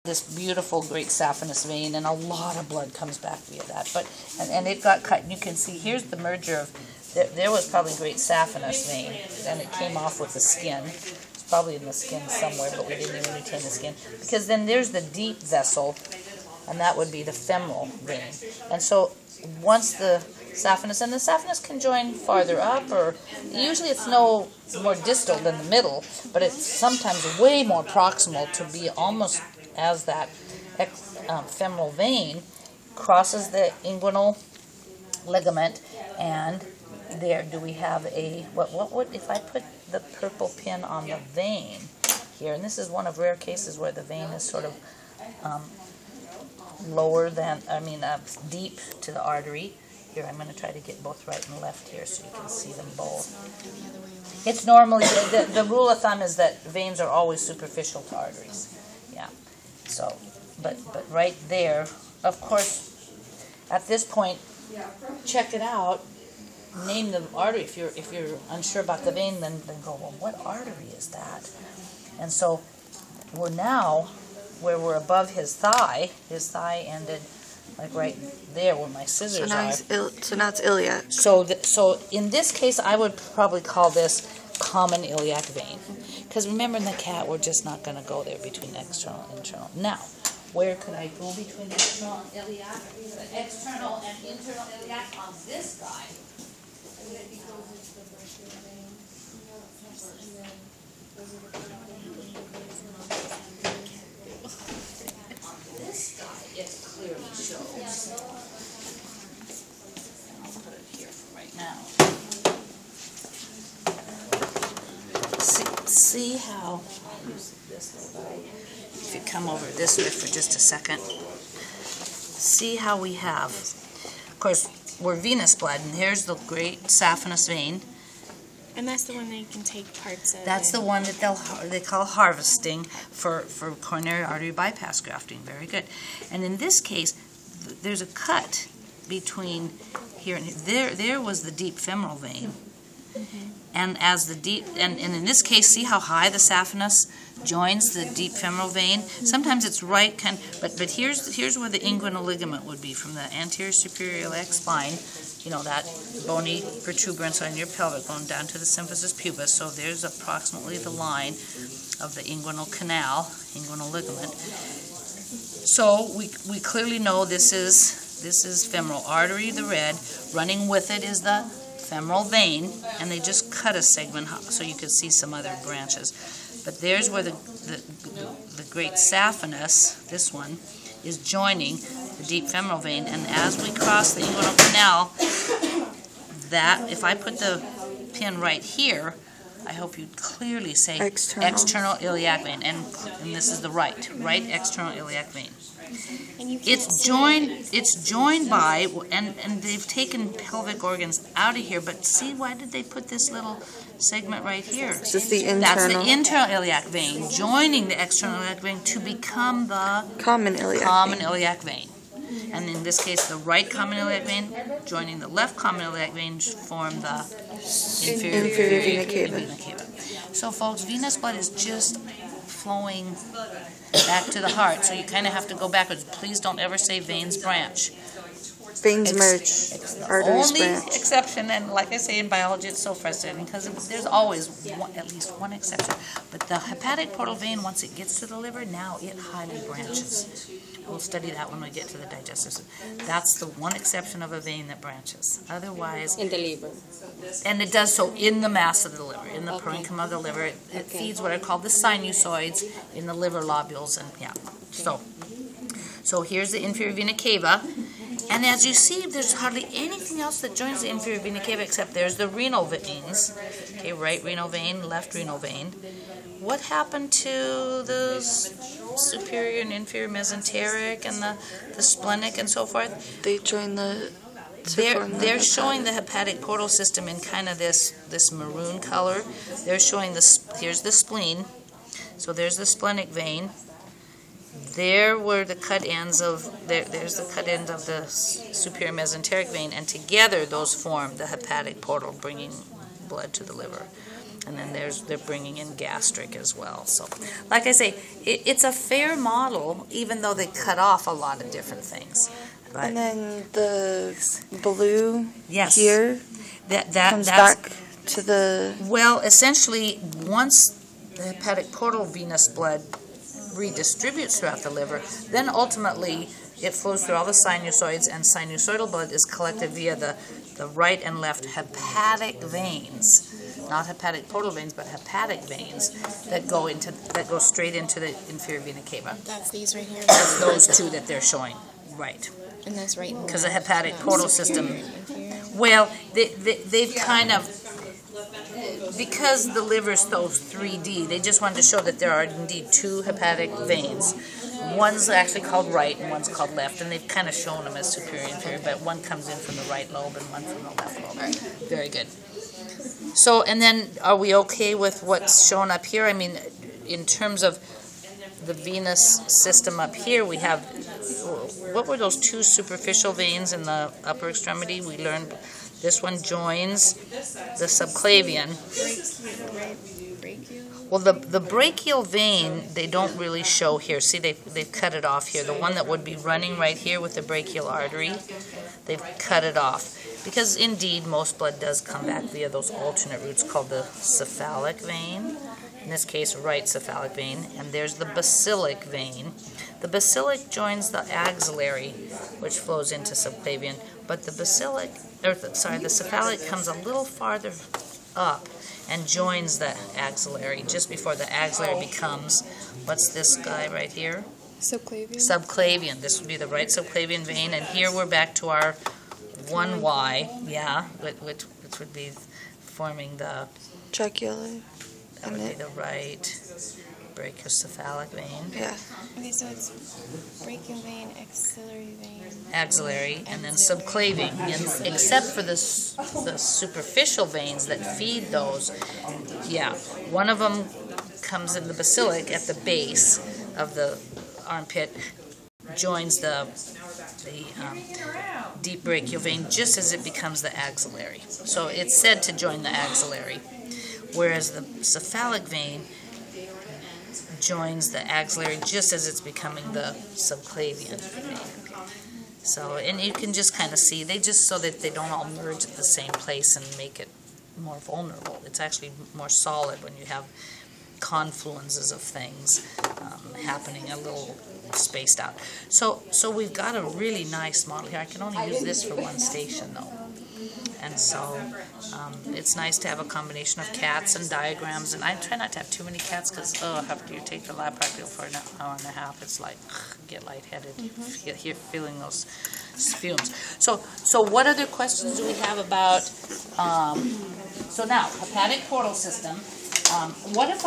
this beautiful great saphenous vein, and a lot of blood comes back via that. But and it got cut, and you can see here's the merger of there was probably great saphenous vein, and it came off with the skin. It's probably in the skin somewhere, but we didn't even retain the skin, because then there's the deep vessel, and that would be the femoral vein. And so once the saphenous, and the saphenous can join farther up, or usually it's no more distal than the middle, but it's sometimes way more proximal to be almost as that femoral vein crosses the inguinal ligament. And there, do we have a, what would, if I put the purple pin on the vein here, and this is one of rare cases where the vein is sort of lower than, deep to the artery. Here, I'm going to try to get both right and left here so you can see them both. It's normally, the rule of thumb is that veins are always superficial to arteries. Yeah. So, but right there, of course, at this point, check it out. Name the artery. If you're unsure about the vein, then go, well, what artery is that? And so we're now where we're above his thigh. His thigh ended like right there where my scissors are. So now it's iliac. So in this case, I would probably call this common iliac vein, because remember, in the cat, we're just not going to go there between external and internal. Now, where could I go between external and iliac? The external and internal iliac on this guy. This guy, it clearly shows. I'll put it here for right now. See how, I'll use this little guy. If you come over this way for just a second, see how we have, of course, we're venous blood, and here's the great saphenous vein. And that's the one that you can take parts of. That's the one that they call harvesting for coronary artery bypass grafting. Very good. And in this case, there's a cut between here and here. There was the deep femoral vein. Mm-hmm. And as the deep, and in this case, see how high the saphenous joins the deep femoral vein. Sometimes it's right, but here's where the inguinal ligament would be, from the anterior superior iliac spine. You know, that bony protuberance on your pelvic bone down to the symphysis pubis. So there's approximately the line of the inguinal canal, inguinal ligament. So we clearly know this is femoral artery, the red. Running with it is the femoral vein, and they just cut a segment so you can see some other branches. But there's where the great saphenous, this one, is joining the deep femoral vein, and as we cross the inguinal canal, that, if I put the pin right here, I hope you clearly say external iliac vein, and this is the right external iliac vein. It's joined by, and they've taken pelvic organs out of here, but see, why did they put this little segment right here? Is this the internal? That's the internal iliac vein, joining the external iliac vein to become the common iliac vein. And in this case, the right common iliac vein joining the left common iliac vein form the inferior vena cava. So folks, venous blood is just flowing back to the heart, so you kind of have to go backwards. Please don't ever say veins branch. Veins merge, arteries branch. Only exception, and like I say in biology, it's so frustrating because there's always at least one exception. But the hepatic portal vein, once it gets to the liver, now it highly branches. We'll study that when we get to the digestive system. That's the one exception of a vein that branches. Otherwise, in the liver. And it does so in the mass of the liver, in the parenchyma of the liver. It feeds what are called the sinusoids in the liver lobules, and yeah. So here's the inferior vena cava. And as you see, there's hardly anything else that joins the inferior vena cava except there's the renal veins. Okay, right renal vein, left renal vein. What happened to the superior and inferior mesenteric and the splenic and so forth? They join the... They're showing the hepatic portal system in kind of this maroon color. They're showing here's the spleen. So there's the splenic vein. There were the cut ends of, there's the cut end of the superior mesenteric vein, and together those form the hepatic portal, bringing blood to the liver. And then they're bringing in gastric as well. So, like I say, it's a fair model, even though they cut off a lot of different things. But and then the blue yes, here that's back to the... Well, essentially, once the hepatic portal venous blood redistributes throughout the liver, then ultimately it flows through all the sinusoids, and sinusoidal blood is collected via the right and left hepatic veins. Not hepatic portal veins, but hepatic veins that go straight into the inferior vena cava. That's these right here. That's those two that they're showing, right? And that's right. Because the hepatic portal system. Well, they've kind of, because the liver's so 3D, they just wanted to show that there are indeed two hepatic veins. One's actually called right and one's called left, and they've kind of shown them as superior and inferior, but one comes in from the right lobe and one from the left lobe. Very good. So, and then are we okay with what's shown up here? I mean, in terms of the venous system up here, we have, what were those two superficial veins in the upper extremity? We learned this one joins the subclavian. Well, the brachial vein, they don't really show here. See, they've cut it off here. The one that would be running right here with the brachial artery, they've cut it off. Because indeed, most blood does come back via those alternate routes called the cephalic vein. In this case, right cephalic vein. And there's the basilic vein. The basilic joins the axillary, which flows into subclavian. But the the cephalic comes a little farther up and joins the axillary just before the axillary becomes, what's this guy right here? Subclavian. Subclavian. This would be the right subclavian vein, and here we're back to our 1Y, yeah, which would be forming the jugular. That would be the right brachiocephalic vein. Yeah. Okay, so it's brachial vein, axillary vein. Axillary, and then subclavian. And except for the superficial veins that feed those, yeah, one of them comes in the basilic at the base of the armpit, joins the deep brachial vein just as it becomes the axillary. So it's said to join the axillary, whereas the cephalic vein joins the axillary just as it's becoming the subclavian vein. So, and you can just kind of see, they just so that they don't all merge at the same place and make it more vulnerable. It's actually more solid when you have confluences of things happening a little spaced out. So we've got a really nice model here. I can only use this for one station though. And so it's nice to have a combination of cats and diagrams. And I try not to have too many cats because, after you take the lab practical for an hour and a half, it's like, get lightheaded, get feeling those fumes. So what other questions do we have about, so now, hepatic portal system. What if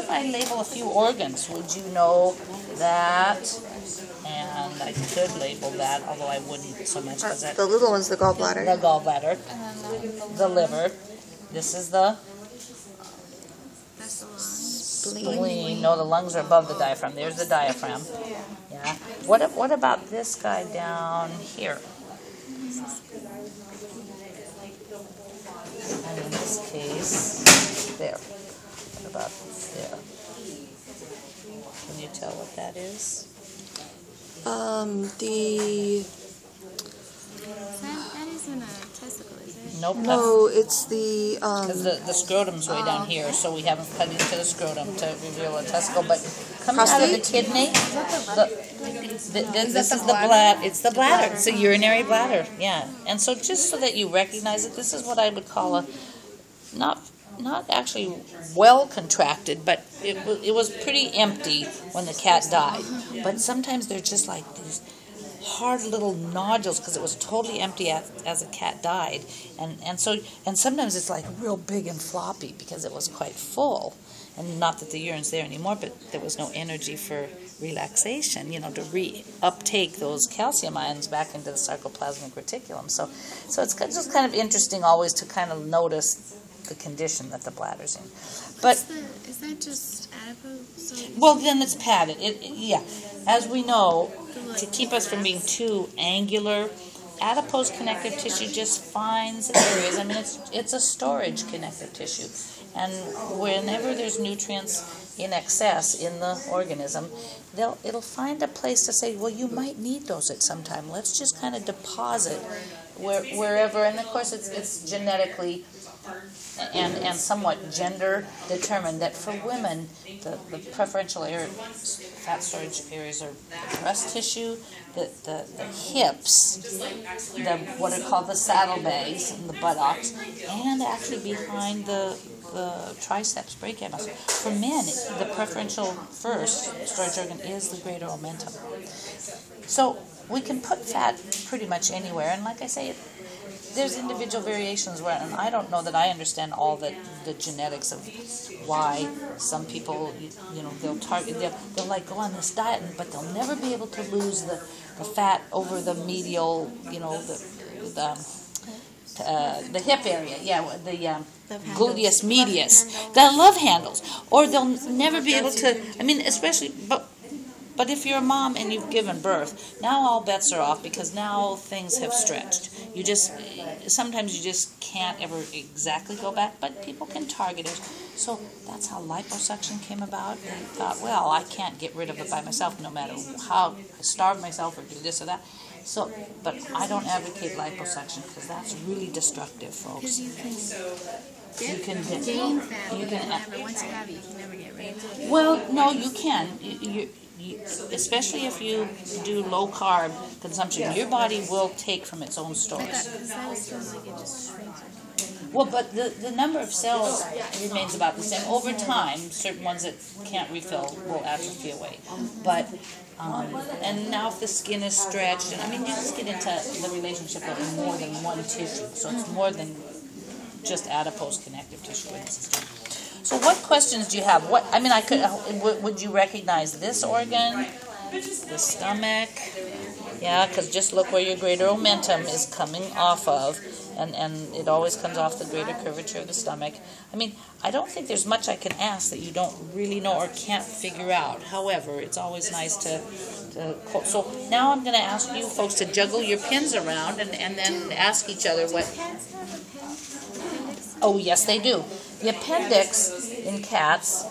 I label a few organs? Would you know that? And I could label that, although I wouldn't so much. The little one's the gallbladder. The gallbladder. The liver. This is the spleen. No, the lungs are above the diaphragm. There's the diaphragm. Yeah. What about this guy down here? And in this case, there. What about there? Can you tell what that is? That isn't a testicle, is it? Nope. No, it's the Because the scrotum's way down here, so we haven't cut into the scrotum to reveal a testicle. But coming out of the kidney, this is the bladder. It's the bladder. It's a urinary bladder. Yeah. And so just so that you recognize it, this is what I would call a not actually well contracted, but it was pretty empty when the cat died. But sometimes they're just like these hard little nodules because it was totally empty as the cat died, and sometimes it's like real big and floppy because it was quite full, and not that the urine's there anymore, but there was no energy for relaxation, to uptake those calcium ions back into the sarcoplasmic reticulum. So it's just kind of interesting always to kind of notice the condition that the bladder's in. But is that just adipose? Well, then it's padded. Yeah. As we know, to keep us from being too angular, adipose connective tissue just finds areas. I mean, it's a storage connective tissue. And whenever there's nutrients in excess in the organism, it'll find a place to say, well, you might need those at some time. Let's just kind of deposit wherever. And of course, it's genetically and somewhat gender determined that for women, the preferential fat storage areas are the breast tissue, the hips, what are called the saddlebags and the buttocks, and actually behind the triceps, brachial muscle. For men, the preferential first storage organ is the greater omentum. So we can put fat pretty much anywhere, and like I say, there's individual variations where, and I don't know that I understand all the genetics of why some people, they'll like go on this diet, but they'll never be able to lose the fat over the medial, the hip area, the gluteus medius, the love handles, or they'll never be able to. I mean, especially, but if you're a mom and you've given birth, now all bets are off because now things have stretched. Sometimes you just can't ever exactly go back, but people can target it. So that's how liposuction came about. They thought, well, I can't get rid of it by myself no matter how I starve myself or do this or that. So, but I don't advocate liposuction because that's really destructive, folks. You can gain fat, but once you have it, you can never get rid of it. Well, no, you can. Especially if you do low carb consumption, your body will take from its own stores. Well, but the number of cells remains about the same. Over time, certain ones that can't refill will atrophy away. But and now if the skin is stretched, and I mean, you just get into the relationship of more than one tissue. So it's more than just adipose connective tissue in the system. So what questions do you have? Would you recognize this organ, the stomach? Yeah, because just look where your greater omentum is coming off of, and it always comes off the greater curvature of the stomach. I mean, I don't think there's much I can ask that you don't really know or can't figure out. However, it's always nice to so now I'm going to ask you folks to juggle your pins around and then ask each other what... Oh, yes, they do. The appendix in cats,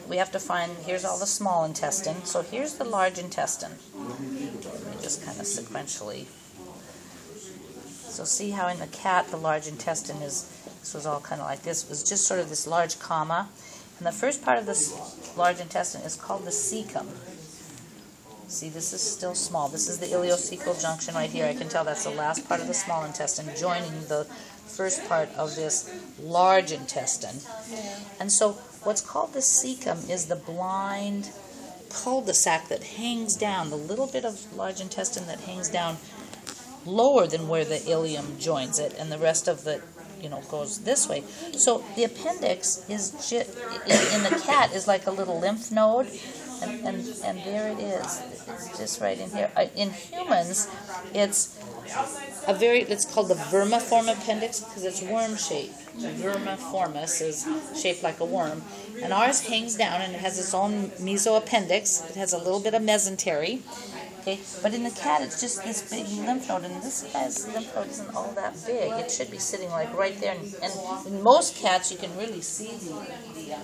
we have to find, here's all the small intestine. So here's the large intestine. Let me just kind of sequentially. So see how in the cat the large intestine this was all kind of like this. It was just sort of this large comma. And the first part of this large intestine is called the cecum. See, this is still small. This is the ileocecal junction right here. I can tell that's the last part of the small intestine joining the first part of this large intestine. And so what's called the cecum is the blind cul-de-sac that hangs down, the little bit of large intestine that hangs down lower than where the ileum joins it, and the rest of the goes this way. So the appendix is in the cat is like a little lymph node, and there it is. It's just right in here. In humans, it's called the vermiform appendix because it's worm shaped. Vermiformis is shaped like a worm, and ours hangs down and it has its own mesoappendix. It has a little bit of mesentery. Okay, but in the cat, it's just this big lymph node, and this guy's lymph node isn't all that big. It should be sitting like right there, and in most cats, you can really see the